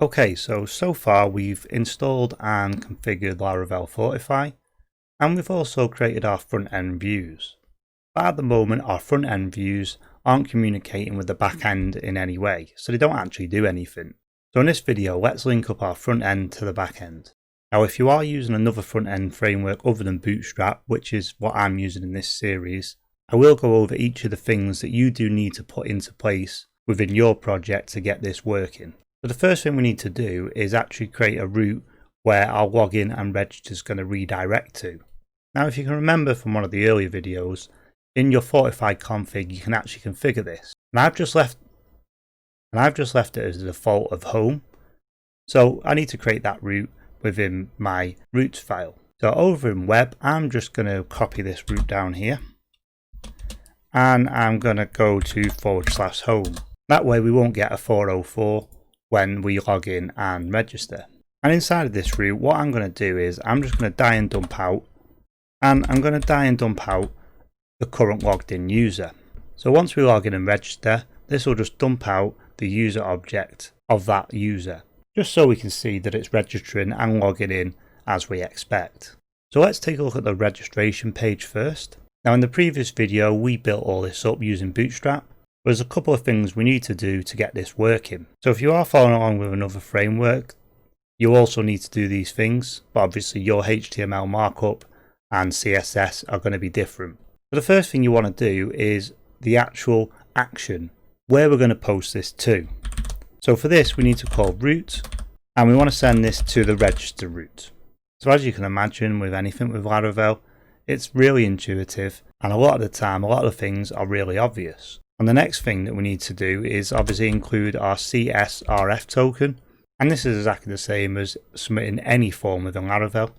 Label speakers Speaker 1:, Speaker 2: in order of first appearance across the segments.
Speaker 1: Okay, so far we've installed and configured Laravel Fortify, and we've also created our front-end views. But at the moment, our front-end views aren't communicating with the back-end in any way, so they don't actually do anything. So in this video, let's link up our front-end to the back-end. Now, if you are using another front-end framework other than Bootstrap, which is what I'm using in this series, I will go over each of the things that you do need to put into place within your project to get this working. So the first thing we need to do is actually create a route where our login and register is going to redirect to. Now, if you can remember from one of the earlier videos, in your Fortify config, you can actually configure this. And I've just left it as the default of home. So I need to create that route within my routes file. So over in web, I'm just going to copy this route down here. And I'm going to go to /home. That way we won't get a 404 when we log in and register. And inside of this route, what I'm going to do is I'm just going to die and dump out, and I'm going to die and dump out the current logged in user. So once we log in and register, this will just dump out the user object of that user, just so we can see that it's registering and logging in as we expect. So let's take a look at the registration page first. Now, in the previous video, we built all this up using Bootstrap. There's a couple of things we need to do to get this working. So if you are following along with another framework, you also need to do these things, but obviously your HTML markup and CSS are going to be different. So the first thing you want to do is the actual action, where we're going to post this to. So for this, we need to call route, and we want to send this to the register route. So as you can imagine with anything with Laravel, it's really intuitive, and a lot of the time, a lot of things are really obvious. And the next thing that we need to do is obviously include our CSRF token. And this is exactly the same as submitting any form within Laravel.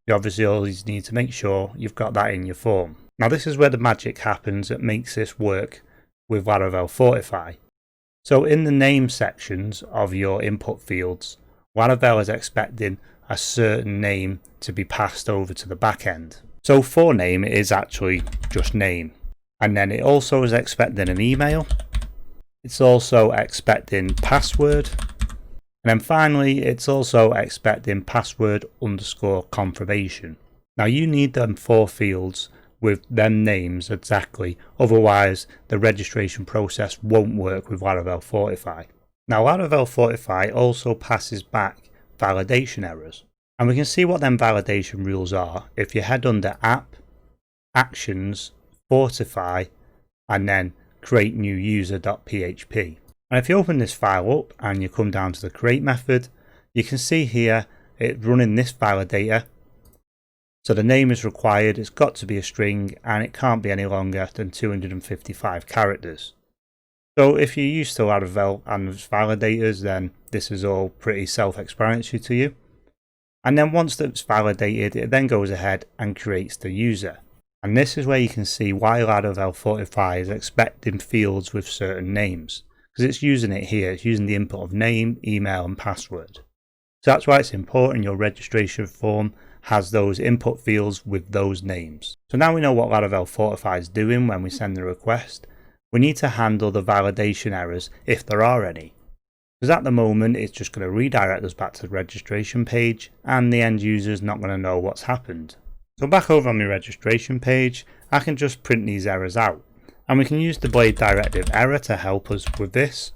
Speaker 1: You obviously always need to make sure you've got that in your form. Now, this is where the magic happens that makes this work with Laravel Fortify. So in the name sections of your input fields, Laravel is expecting a certain name to be passed over to the backend. So for name, it is actually just name. And then it also is expecting an email. It's also expecting password. And then finally, it's also expecting password underscore confirmation. Now you need them 4 fields with them names exactly. Otherwise, the registration process won't work with Laravel Fortify. Now Laravel Fortify also passes back validation errors. And we can see what them validation rules are if you head under app, actions, Fortify, and then create new user.php. And if you open this file up and you come down to the create method, you can see here it's running this validator. So the name is required, it's got to be a string, and it can't be any longer than 255 characters. So if you're used to Laravel and validators, then this is all pretty self-explanatory to you. And then once that's validated, it then goes ahead and creates the user. And this is where you can see why Laravel Fortify is expecting fields with certain names. Because it's using it here, it's using the input of name, email and password. So that's why it's important your registration form has those input fields with those names. So now we know what Laravel Fortify is doing when we send the request. We need to handle the validation errors if there are any. Because at the moment it's just going to redirect us back to the registration page and the end user is not going to know what's happened. So back over on my registration page, I can just print these errors out. And we can use the blade directive error to help us with this.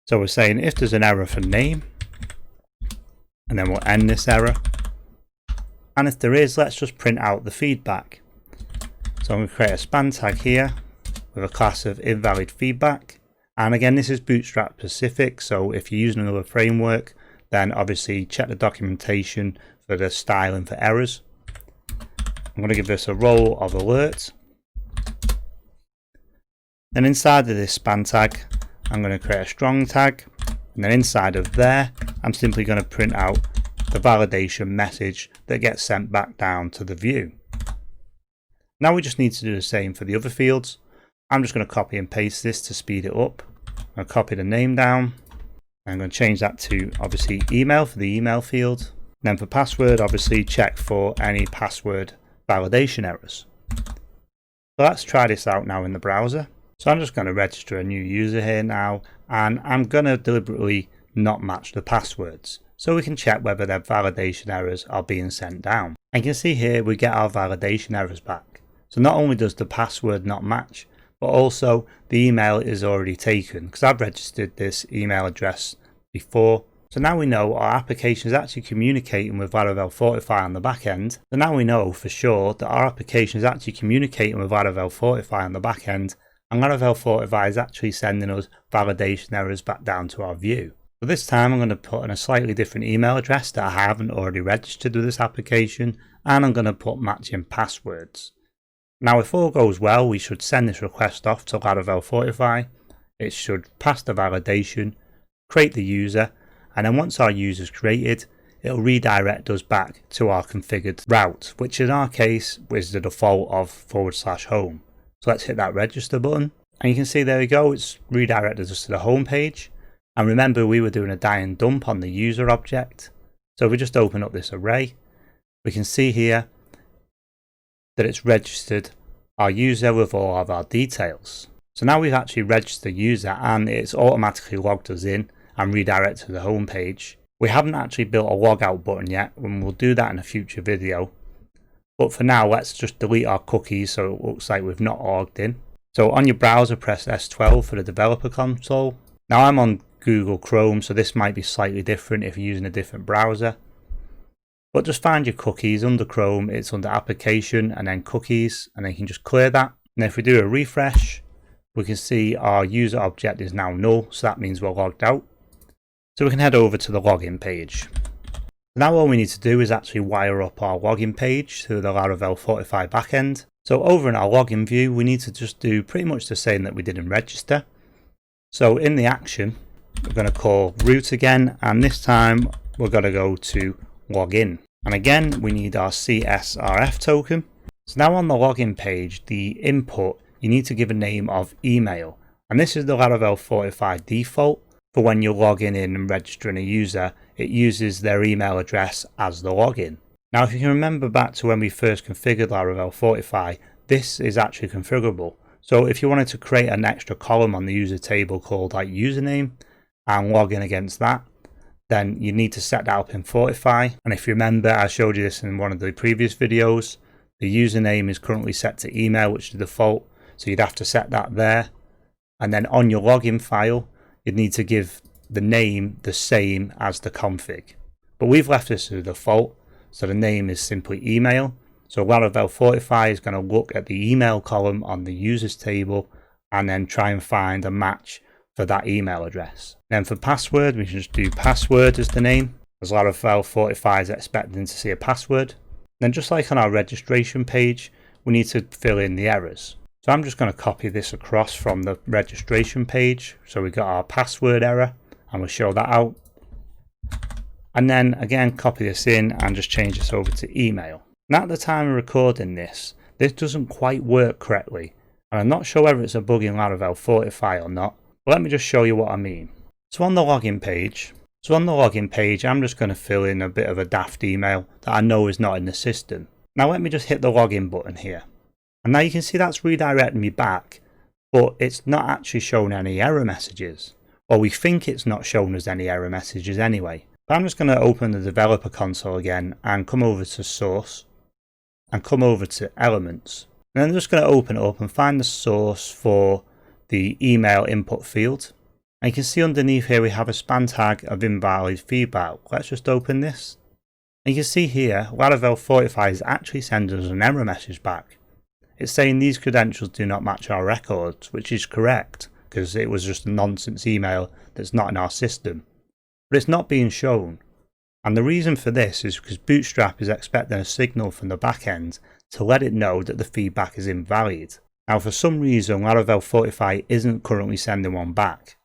Speaker 1: So we're saying if there's an error for name, and then we'll end this error. And if there is, let's just print out the feedback. So I'm going to create a span tag here with a class of invalid feedback. And again, this is Bootstrap specific. So if you're using another framework, then obviously check the documentation for the styling for errors. I'm going to give this a role of alert. Then inside of this span tag, I'm going to create a strong tag. And then inside of there, I'm simply going to print out the validation message that gets sent back down to the view. Now we just need to do the same for the other fields. I'm just going to copy and paste this to speed it up. I'll copy the name down. I'm going to change that to obviously email for the email field. Then for password, obviously check for any password validation errors. So let's try this out now in the browser. So I'm just going to register a new user here now, and I'm going to deliberately not match the passwords, so we can check whether their validation errors are being sent down. And you can see here we get our validation errors back. So not only does the password not match, but also the email is already taken, because I've registered this email address before. So now we know our application is actually communicating with Laravel Fortify on the back end. So now we know for sure that our application is actually communicating with Laravel Fortify on the back end, and Laravel Fortify is actually sending us validation errors back down to our view. So this time I'm going to put in a slightly different email address that I haven't already registered with this application, and I'm going to put matching passwords. Now if all goes well, we should send this request off to Laravel Fortify. It should pass the validation, create the user, and then once our user is created, it'll redirect us back to our configured route, which in our case is the default of /home. So let's hit that register button, and you can see there we go, it's redirected us to the home page. And remember, we were doing a die and dump on the user object. So if we just open up this array, we can see here that it's registered our user with all of our details. So now we've actually registered the user and it's automatically logged us in and redirected to the home page. We haven't actually built a logout button yet, and we'll do that in a future video. But for now, let's just delete our cookies so it looks like we've not logged in. So on your browser, press S12 for the developer console. Now I'm on Google Chrome, so this might be slightly different if you're using a different browser. But just find your cookies under Chrome, it's under application and then cookies, and then you can just clear that. And if we do a refresh, we can see our user object is now null, so that means we're logged out. So we can head over to the login page. Now all we need to do is actually wire up our login page to the Laravel Fortify backend. So over in our login view, we need to just do pretty much the same that we did in register. So in the action, we're going to call root again, and this time we're going to go to login. And again, we need our CSRF token. So now on the login page, the input, you need to give a name of email. And this is the Laravel Fortify default for when you're logging in and registering a user. It uses their email address as the login. Now, if you can remember back to when we first configured Laravel Fortify, this is actually configurable. So if you wanted to create an extra column on the user table called like username and log in against that, then you need to set that up in Fortify. And if you remember, I showed you this in one of the previous videos. The username is currently set to email, which is the default. So you'd have to set that there. And then on your login file, you'd need to give the name the same as the config. But we've left this as the default. So the name is simply email. So Laravel Fortify is going to look at the email column on the users table and then try and find a match for that email address. Then for password, we can just do password as the name, as Laravel Fortify is expecting to see a password. Then just like on our registration page, we need to fill in the errors. So I'm just going to copy this across from the registration page. So we got our password error and we'll show that out. And then again, copy this in and just change this over to email. Now at the time of recording this doesn't quite work correctly. And I'm not sure whether it's a bug in Laravel Fortify or not. But let me just show you what I mean. So on the login page, I'm just going to fill in a bit of a daft email that I know is not in the system. Now let me just hit the login button here. And now you can see that's redirecting me back, but it's not actually showing any error messages. Or we think it's not showing us any error messages anyway. But I'm just going to open the developer console again and come over to source and come over to elements. And then I'm just going to open it up and find the source for the email input field. And you can see underneath here we have a span tag of invalid feedback. Let's just open this. And you can see here Laravel Fortify is actually sending us an error message back. It's saying these credentials do not match our records, which is correct because it was just a nonsense email that's not in our system. But it's not being shown. And the reason for this is because Bootstrap is expecting a signal from the backend to let it know that the feedback is invalid. Now for some reason Laravel Fortify isn't currently sending one back.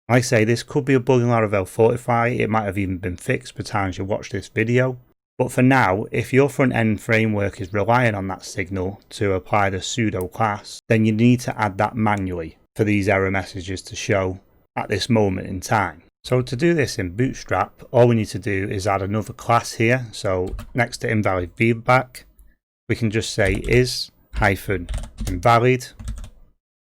Speaker 1: Like I say, this could be a bug in Laravel Fortify. It might have even been fixed by the time you watch this video. But for now, if your front-end framework is relying on that signal to apply the pseudo class, then you need to add that manually for these error messages to show at this moment in time. So to do this in Bootstrap, all we need to do is add another class here. So next to invalid feedback, we can just say is-invalid.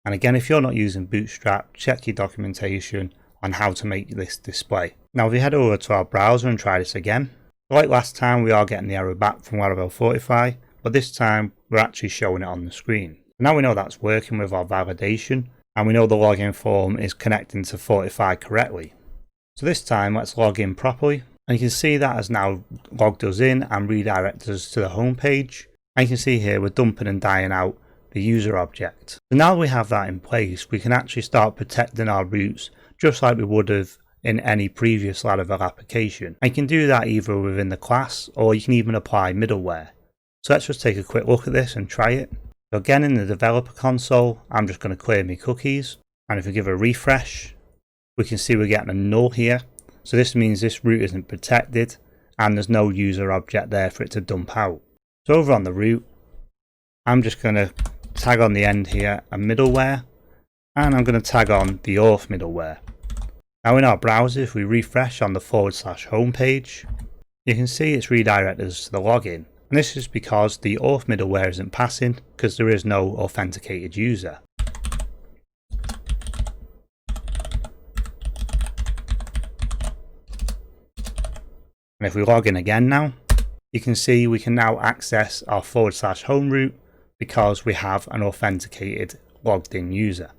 Speaker 1: And again, if you're not using Bootstrap, check your documentation on how to make this display. Now if we head over to our browser and try this again, like last time we are getting the error back from Laravel Fortify, but this time we're actually showing it on the screen. Now we know that's working with our validation, and we know the login form is connecting to Fortify correctly. So this time let's log in properly, and you can see that has now logged us in and redirected us to the home page. And you can see here we're dumping and dying out the user object. So now that we have that in place, we can actually start protecting our routes just like we would have in any previous Laravel application. And you can do that either within the class, or you can even apply middleware. So let's just take a quick look at this and try it. So again, in the developer console, I'm just going to clear my cookies, and if we give a refresh, we can see we're getting a null here. So this means this route isn't protected and there's no user object there for it to dump out. So over on the route, I'm just going to tag on the end here a middleware, and I'm going to tag on the Auth middleware. Now in our browser, if we refresh on the /home page, you can see it's redirected us to the login. And this is because the Auth middleware isn't passing because there is no authenticated user. And if we log in again now, you can see we can now access our /home route because we have an authenticated logged in user.